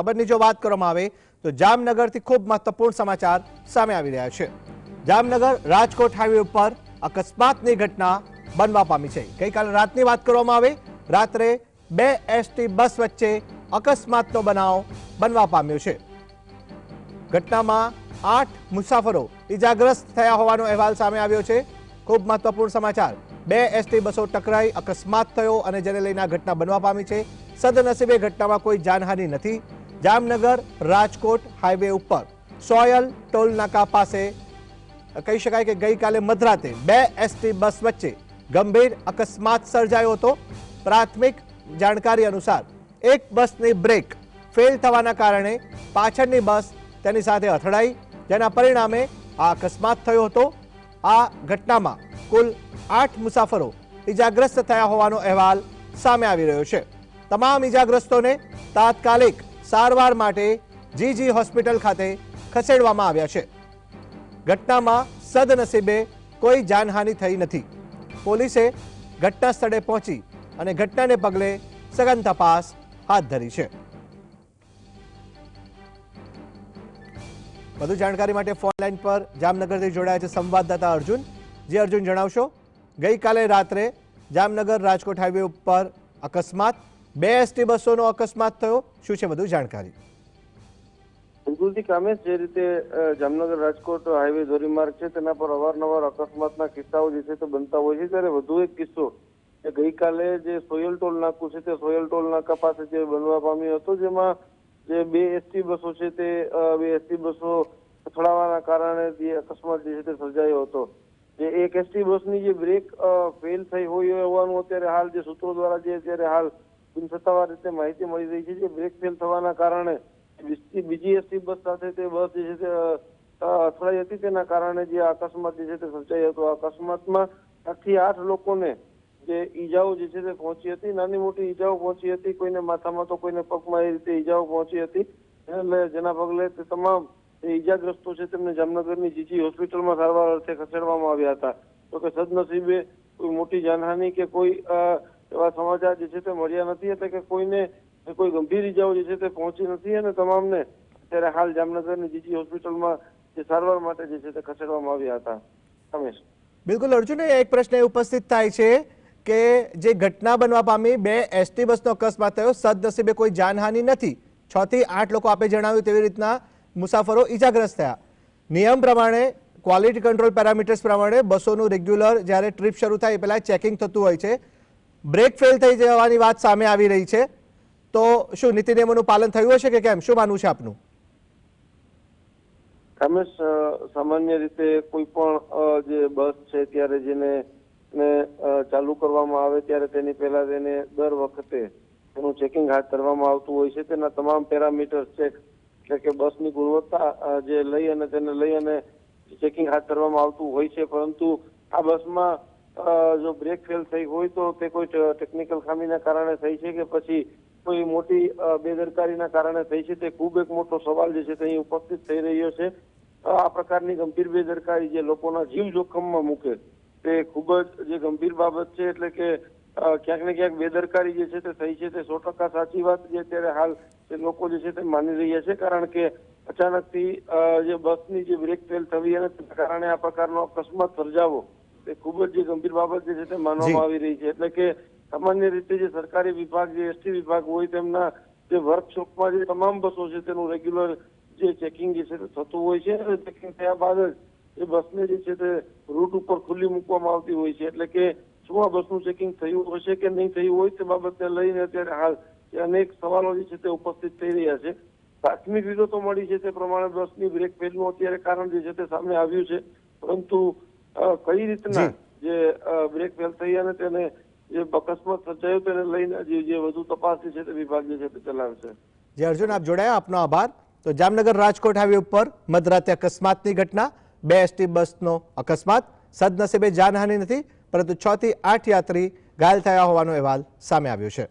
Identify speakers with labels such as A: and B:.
A: ખબરની જો વાત કરવામાં આવે તો જામનગરથી ખૂબ મહત્વપૂર્ણ સમાચાર સામે આવી રહ્યા છે। જામનગર રાજકોટ હાઈવે ઉપર અકસ્માતની ઘટના બનવા પામી છે। ગઈકાલે રાતની વાત કરવામાં આવે, રાત્રે બે એસટી બસ વચ્ચે અકસ્માતનો બનાવ બનવા પામ્યો છે। ઘટનામાં 8 મુસાફરો ઇજાગ્રસ્ત થયા હોવાનો અહેવાલ સામે આવ્યો છે। ખૂબ મહત્વપૂર્ણ સમાચાર, બે એસટી બસો ટકરાઈ અકસ્માત થયો અને જેને લઈને આ ઘટના બનવા પામી છે। સદનસીબે ઘટનામાં કોઈ જાનહાનિ નથી। જામનગર રાજકોટ હાઈવે ઉપર સોયલ ટોલ નાકા પાસે કહી શકાય કે ગઈકાલે મધરાતે બે એસટી બસ વચ્ચે ગંભીર અકસ્માત સર્જાયો હતો। પ્રાથમિક જાણકારી અનુસાર એક બસની બ્રેક ફેલ થવાના કારણે પાછળની બસ તેની સાથે અથડાઈ, જેના પરિણામે આ અકસ્માત થયો હતો। આ ઘટનામાં કુલ 8 મુસાફરો ઇજાગ્રસ્ત થયા હોવાનો અહેવાલ સામે આવી રહ્યો છે। તમામ ઇજાગ્રસ્તોને તાત્કાલિક સારવાર માટે જીજી હોસ્પિટલ ખાતે ખસેડવામાં આવ્યા છે। ઘટનામાં સદનસીબે કોઈ જાનહાનિ થઈ નથી। પોલીસે ઘટના સ્થળે પહોંચી અને ઘટનાને પગલે સઘન તપાસ હાથ ધરી છે। વધુ જાણકારી માટે ફોન લાઈન પર જામનગરથી જોડાયા છે સંવાદદાતા અર્જુન। જે અર્જુન, જણાવશો, ગઈકાલે રાત્રે જામનગર રાજકોટ હાઈવે ઉપર અકસ્માત, બે એસટી બસોનો અકસ્માત થયો, શું છે વધુ જાણકારી?
B: બિલકુલથી કામેશ, જે રીતે જામનગર રાજકોટ હાઈવે ધોરીમાર્ગ છે તેના પર અવારનવાર અકસ્માતના કિસ્સાઓ જે છે તે બનતા હોય છે, ત્યારે વધુ એક કિસ્સો કે ગઈકાલે જે સોયલ ટોલ નાકું છે તે સોયલ ટોલ નાકા પાસે જે બનવા પામ્યો હતો, જેમાં જે બે એસટી બસો છે તે બે એસટી બસો અથડાવાના કારણે જે અકસ્માત જે છે તે સર્જાયો હતો। જે એક એસટી બસની જે બ્રેક ફેલ થઈ હોય હોવાનું અત્યારે હાલ જે સૂત્રો દ્વારા જે અત્યારે હાલ બિનસત્તાવાર રીતે માહિતી મળી રહી છે। જે બ્રેક ફેલ થવાના કારણે બીજી એસટી બસ સાથે તે બસ જે છે તે અથડાઈ હતી, તેના કારણે જે અકસ્માત જે છે તે સર્જાયો હતો। અકસ્માતમાં 7 થી 8 લોકોને જે ઈજાઓ જે છે તે પહોંચી હતી, નાની મોટી ઈજાઓ પહોંચી હતી, કોઈને માથામાં તો કોઈને પગમાં એ રીતે ઈજાઓ પહોંચી હતી। એટલે જેના પગલે તે તમામ ઈજાગ્રસ્તો છે તેમને જામનગરની જીજી હોસ્પિટલમાં સારવાર અર્થે ખસેડવામાં આવ્યા હતા। તો કે સદનસીબે કોઈ મોટી જાનહાનિ કે કોઈ એવા સમાચાર જે છે તે મળ્યા નથી, એટલે કે કોઈને કોઈ ગંભીર ઈજાઓ જે છે તે પહોંચી નથી અને તમામને અત્યારે હાલ જામનગરની જીજી હોસ્પિટલમાં જે સારવાર માટે જે છે તે ખસેડવામાં આવ્યા હતા। રમેશ,
A: બિલકુલ અર્જુન, એક પ્રશ્ન એ ઉપસ્થિત થાય છે કે જે ઘટના બનવા પામી, બે એસટી બસનો અકસ્માત થયો, સદનસીબે કોઈ જાનહાનિ નથી। 6 થી 8 લોકો આપે જણાવ્યું તેવી રીતના મુસાફરો ઇજાગ્રસ્ત થયા। નિયમ પ્રમાણે, ક્વોલિટી કંટ્રોલ પેરામીટર્સ પ્રમાણે બસોનું રેગ્યુલર જ્યારે ટ્રીપ શરૂ થાય એ પહેલાં ચેકિંગ થતું હોય છે। બ્રેક ફેલ થઈ જવાની વાત સામે આવી રહી છે, તો શું નીતિ નિયમોનું પાલન થયું હશે કે કેમ, શું માનવું છે આપનું?
B: રમેશ, સામાન્ય રીતે કોઈ પણ જે બસ છે ત્યારે જેને ચાલુ કરવામાં આવે ત્યારે તેની પહેલા તેને દર વખતે તેનું ચેકિંગ હાથ ધરવામાં આવતું હોય છે। તેના તમામ પેરામીટર ચેક, એટલે કે બસની ગુણવત્તા જે લઈ અને તેને લઈ અને ચેકિંગ હાથ ધરવામાં આવતું હોય છે। પરંતુ આ બસમાં જો બ્રેક ફેલ થઈ હોય તો તે કોઈ ટેકનિકલ ખામીના કારણે થઈ છે કે પછી કોઈ મોટી બેદરકારીના કારણે થઈ છે, તે ખૂબ એક મોટો સવાલ જે છે તે અહીં ઉપસ્થિત થઈ રહ્યો છે। આ પ્રકારની ગંભીર બેદરકારી જે લોકોના જીવ જોખમમાં મૂકે તે ખૂબ જ જે ગંભીર બાબત છે। એટલે કે ક્યાંક ને ક્યાંક બેદરકારી જે છે તે થઈ છે, તે 100% સાચી વાત જે અત્યારે હાલ તે લોકો જે છે તે માની રહ્યા છે, કારણ કે અચાનકથી જે બસની જે બ્રેક ફેલ થવી અને તેના કારણે આ પ્રકારનો અકસ્માત સર્જાવો તે ખૂબ જ જે ગંભીર બાબત જે છે તે માનવામાં આવી રહી છે। એટલે કે સામાન્ય રીતે જે સરકારી વિભાગ, જે એસટી વિભાગ હોય, તેમના જે વર્કશોપમાં જે તમામ બસો છે તેનું રેગ્યુલર જે ચેકિંગ જે છે તે થતું હોય છે અને ચેકિંગ થયા બાદ જ એ બસને જે છે તે રૂટ ઉપર ખુલ્લી મૂકવામાં આવતી હોય છે। એટલે કે શું આ બસનું ચેકિંગ થયું હશે કે નહીં થયું હોય તે બાબતને લઈને અત્યારે હાલ અનેક સવાલો જે છે તે ઉપસ્થિત થઈ રહ્યા છે। પ્રાથમિક વિગતો મળી છે તે પ્રમાણે બસની બ્રેક ફેલનું અત્યારે કારણ જે છે તે સામે આવ્યું છે, પરંતુ કઈ રીતના જે બ્રેક ફેલ થઈ અને તેને જે અકસ્માત સર્જાયો તેને લઈને જે વધુ તપાસ છે તે વિભાગ જે છે તે ચલાવશે।
A: જે અર્જુન, આપ જોડાયા, આપનો આભાર। તો જામનગર રાજકોટ હાઈવે ઉપર મધરાતે અકસ્માતની ઘટના, બે એસટી બસનો અકસ્માત, સદનસીબે જાનહાનિ નથી, પરંતુ 6 થી 8 યાત્રી ઘાયલ થયા હોવાનો અહેવાલ સામે આવ્યો છે।